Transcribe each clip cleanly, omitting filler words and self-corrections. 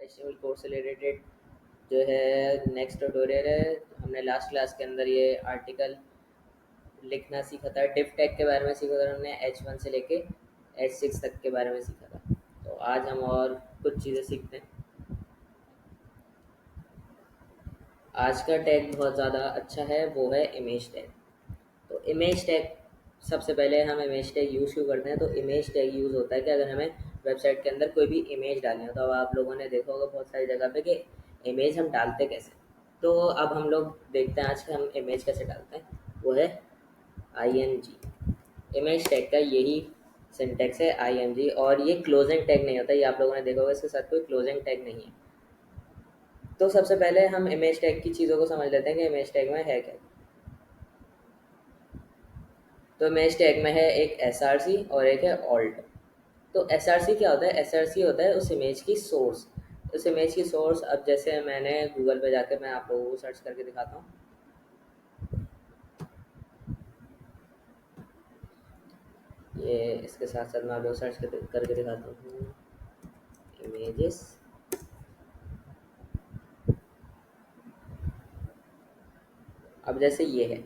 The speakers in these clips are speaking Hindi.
HTML कोर्स से रिलेटेड जो है नेक्स्ट ट्यूटोरियल है। हमने लास्ट क्लास के अंदर ये आर्टिकल लिखना सीखा था, डिफ टैग के बारे में सीखा था हमने, H1 से लेके H6 तक के बारे में सीखा था। तो आज हम और कुछ चीज़ें सीखते हैं। आज का टैग बहुत ज़्यादा अच्छा है, वो है इमेज टैग। तो इमेज टैग सबसे पहले हम इमेज टैग यूज़ क्यों करते हैं? तो इमेज टैग यूज़ होता है कि अगर हमें वेबसाइट के अंदर कोई भी इमेज डालनी हो, तो अब आप लोगों ने देखा होगा बहुत सारी जगह पे कि इमेज हम डालते कैसे। तो अब हम लोग देखते हैं आज के हम इमेज कैसे डालते हैं, वो है ING। इमेज टैग का यही सिंटेक्स है ING, और ये क्लोजिंग टैग नहीं होता, ये आप लोगों ने देखा होगा, इसके साथ कोई क्लोजिंग टैग नहीं है। तो सबसे पहले हम इमेज टैग की चीज़ों को समझ लेते हैं कि इमेज टैग में है क्या। तो इमेज टैग में है एक SRC और एक है ऑल्ट। तो SRC क्या होता है? SRC होता है उस इमेज की सोर्स। उस इमेज की सोर्स, अब जैसे मैंने गूगल पे जाके मैं आप लोगों को सर्च करके दिखाता हूँ। ये इसके साथ साथ मैं आप लोग सर्च करके दिखाता हूँ इमेजेस। अब जैसे ये है,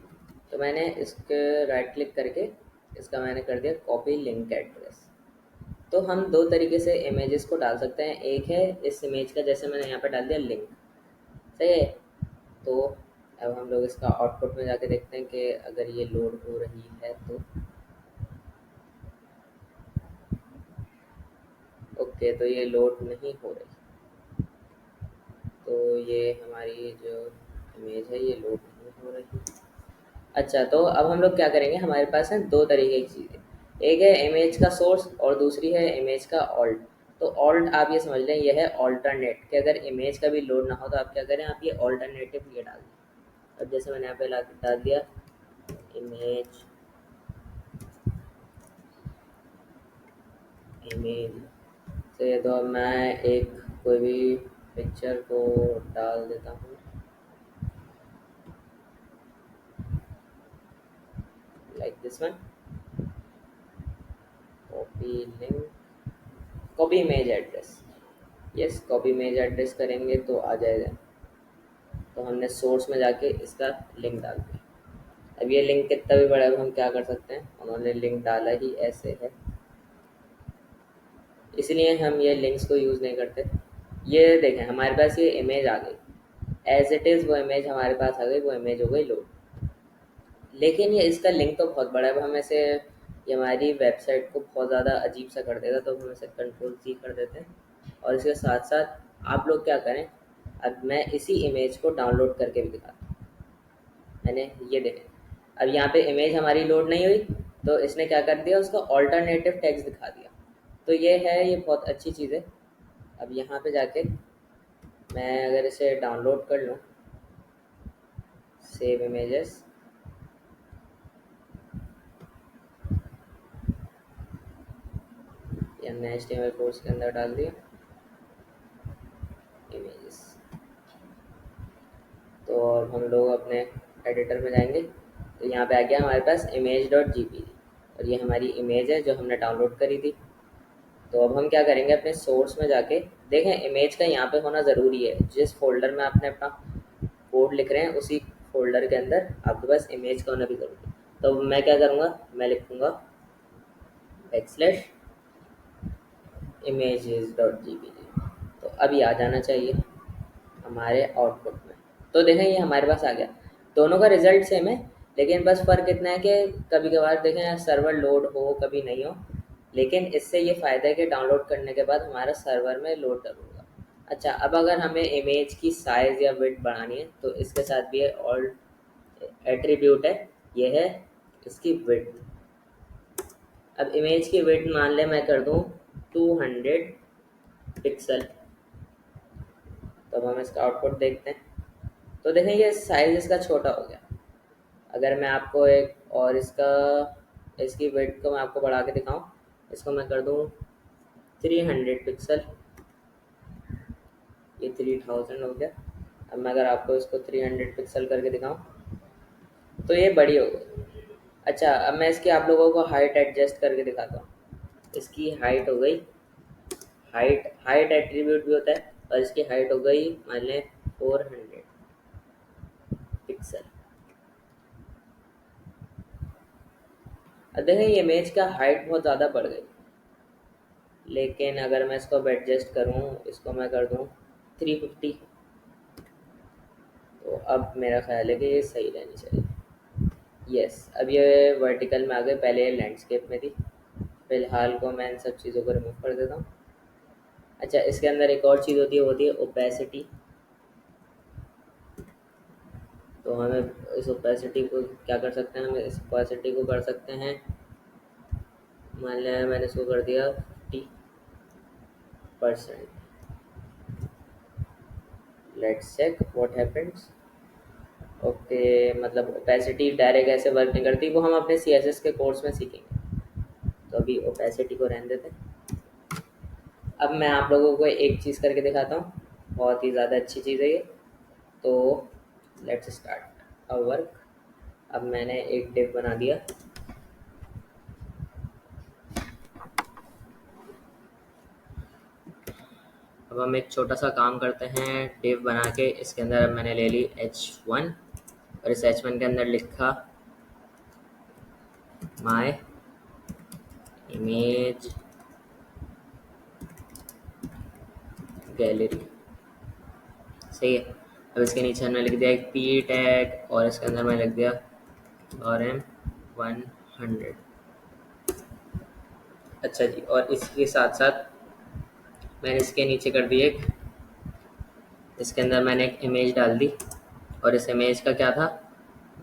तो मैंने इसके राइट क्लिक करके इसका मैंने कर दिया कॉपी लिंक एड्रेस। तो हम दो तरीके से इमेजेस को डाल सकते हैं। एक है इस इमेज का, जैसे मैंने यहाँ पे डाल दिया लिंक, सही है। तो अब हम लोग इसका आउटपुट में जाके देखते हैं कि अगर ये लोड हो रही है तो ओके, तो ये लोड नहीं हो रही। तो ये हमारी जो इमेज है ये लोड नहीं हो रही। अच्छा, तो अब हम लोग क्या करेंगे, हमारे पास है दो तरीके की चीज़ें। एक है इमेज का सोर्स और दूसरी है इमेज का ऑल्ट। तो ऑल्ट आप ये समझ लें, ये है ऑल्टरनेट, कि अगर इमेज का भी लोड ना हो तो आप क्या करें, आप ये ऑल्टरनेटिव ये डाल दें। अब जैसे मैंने यहाँ पे डाल दिया इमेज इमेज से, तो मैं एक कोई भी पिक्चर को डाल देता हूँ, like this one. Copy link, copy image address. Yes, copy image address करेंगे तो आ जाएगा। तो हमने सोर्स में जाके इसका लिंक डाल दिया। अब ये लिंक कितना भी बड़ा है, अब हम क्या कर सकते हैं, उन्होंने लिंक डाला ही ऐसे है, इसलिए हम ये लिंक्स को यूज़ नहीं करते। ये देखें, हमारे पास ये इमेज आ गई एज इट इज़, वो इमेज हमारे पास आ गई, वो इमेज हो गई लोड। लेकिन ये इसका लिंक तो बहुत बड़ा है। अब हम ऐसे, ये हमारी वेबसाइट को बहुत ज़्यादा अजीब सा कर देगा, तो हम इसे Ctrl+C कर देते हैं। और इसके साथ साथ आप लोग क्या करें, अब मैं इसी इमेज को डाउनलोड करके भी दिखाता हूँ। मैंने ये देखें, अब यहाँ पे इमेज हमारी लोड नहीं हुई, तो इसने क्या कर दिया, उसका ऑल्टरनेटिव टेक्स्ट दिखा दिया। तो ये है, ये बहुत अच्छी चीज़ है। अब यहाँ पे जाके मैं अगर इसे डाउनलोड कर लूँ, सेव इमेजेस, या हमने HTML कोर्स के अंदर डाल दिया इमेजेस। तो अब हम लोग अपने एडिटर में जाएंगे, तो यहाँ पे आ गया हमारे पास image.jpg, और ये हमारी इमेज है जो हमने डाउनलोड करी थी। तो अब हम क्या करेंगे, अपने सोर्स में जाके देखें, इमेज का यहाँ पे होना ज़रूरी है। जिस फोल्डर में आपने अपना कोड लिख रहे हैं, उसी फोल्डर के अंदर आपके पास इमेज का होना भी ज़रूरी है। तो मैं क्या करूँगा, मैं लिखूँगा /images.jpg। तो अभी आ जाना चाहिए हमारे आउटपुट में। तो देखें, ये हमारे पास आ गया। दोनों का रिजल्ट सेम है, लेकिन बस फ़र्क इतना है कि कभी कभार देखें सर्वर लोड हो, कभी नहीं हो। लेकिन इससे ये फ़ायदा है कि डाउनलोड करने के बाद हमारा सर्वर में लोड ज़रूर होगा। अच्छा, अब अगर हमें इमेज की साइज़ या विड्थ बढ़ानी है, तो इसके साथ भी है और एट्रीब्यूट है, ये है इसकी विड्थ। अब इमेज की विड्थ मान लें मैं कर दूँ 200 पिक्सल। तो अब हम इसका आउटपुट देखते हैं, तो देखें ये साइज़ इसका छोटा हो गया। अगर मैं आपको एक और इसकी विड्थ को मैं आपको बढ़ा के दिखाऊं, इसको मैं कर दूं 300 पिक्सल, ये 3000 हो गया। अब मैं अगर आपको इसको 300 पिक्सल करके दिखाऊं, तो ये बड़ी हो गई। अच्छा, अब मैं इसकी आप लोगों को हाइट एडजस्ट करके दिखाता हूँ। इसकी हाइट हो गई, हाइट हाइट एट्रीब्यूट भी होता है, और इसकी हाइट हो गई मान लें 400 पिक्सल। अब देखें ये इमेज का हाइट बहुत ज़्यादा बढ़ गई, लेकिन अगर मैं इसको एडजस्ट करूँ, इसको मैं कर दूँ 350, तो अब मेरा ख्याल है कि ये सही रहनी चाहिए। यस, अब ये वर्टिकल में आ गए, पहले ये लैंडस्केप में थी। फिलहाल को मैं इन सब चीज़ों को रिमूव कर देता हूँ। अच्छा, इसके अंदर एक और चीज़ होती है, वो होती है ओपेसिटी। तो हमें इस ओपेसिटी को क्या कर सकते हैं, हम इस ओपेसिटी को कर सकते हैं, मान लिया मैंने इसको कर दिया 50%। Let's check what happens. Okay, मतलब ओपेसिटी डायरेक्ट ऐसे वर्क नहीं करती, वो हम अपने CSS के कोर्स में सीखेंगे। तो अभी ओपेसिटी को रहने देते हैं। अब मैं आप लोगों को एक चीज़ करके दिखाता हूँ, बहुत ही ज़्यादा अच्छी चीज़ है ये। तो लेट्स स्टार्ट अवर वर्क। अब मैंने एक डिव बना दिया। अब हम एक छोटा सा काम करते हैं, डिव बना के इसके अंदर अब मैंने ले ली h1 और इस h1 के अंदर लिखा माय इमेज गैलरी। सही है। अब इसके नीचे हमने लिख दिया एक पी टैग और इसके अंदर मैंने लिख दिया RM100। अच्छा जी, और इसके साथ साथ मैंने इसके नीचे कर दी एक, इसके अंदर मैंने एक इमेज डाल दी और इस इमेज का क्या था,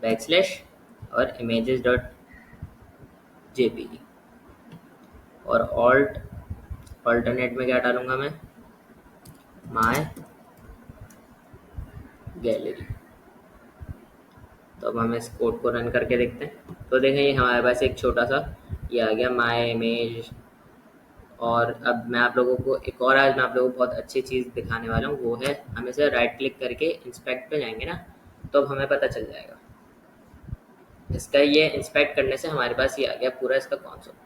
बैकस्लैश और images डॉट jpg और ऑल्टरनेट में क्या डालूंगा मैं, माय गैलरी। तो अब हम इस कोड को रन करके देखते हैं। तो देखें ये हमारे पास एक छोटा सा ये आ गया माय इमेज। और अब मैं आप लोगों को एक और आज मैं आप लोगों को बहुत अच्छी चीज़ दिखाने वाला हूँ, वो है हम इसे राइट क्लिक करके इंस्पेक्ट पे जाएंगे ना, तो अब हमें पता चल जाएगा। इसका ये इंस्पेक्ट करने से हमारे पास ये आ गया पूरा इसका कॉन्सेप्ट।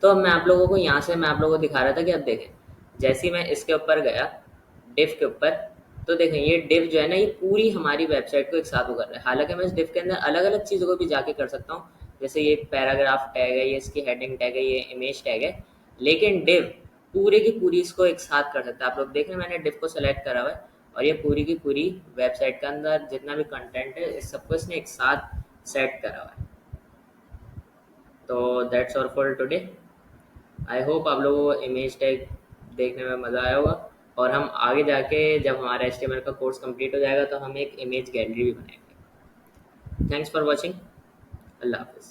तो अब मैं आप लोगों को यहाँ से मैं आप लोगों को दिखा रहा था कि अब देखें, जैसे ही मैं इसके ऊपर गया डिव के ऊपर, तो देखें ये डिव जो है ना, ये पूरी हमारी वेबसाइट को एक साथ वो कर रहा है। हालांकि मैं इस डिव के अंदर अलग अलग चीज़ों को भी जाके कर सकता हूँ, जैसे ये पैराग्राफ टैग है, ये इसकी हेडिंग टैग है, ये इमेज टैग है, लेकिन डिव पूरी की पूरी इसको एक साथ कर सकता है। आप लोग देख रहे हैं मैंने डिव को सेलेक्ट करा हुआ है और ये पूरी की पूरी वेबसाइट के अंदर जितना भी कंटेंट है इस सबको इसने एक साथ सेट करा हुआ है। तो that's all for today. I hope आप लोगों को इमेज टैग देखने में मज़ा आया होगा और हम आगे जाके जब हमारा HTML का कोर्स कंप्लीट हो जाएगा तो हम एक इमेज गैलरी भी बनाएंगे। Thanks for watching. अल्लाह हाफिज़।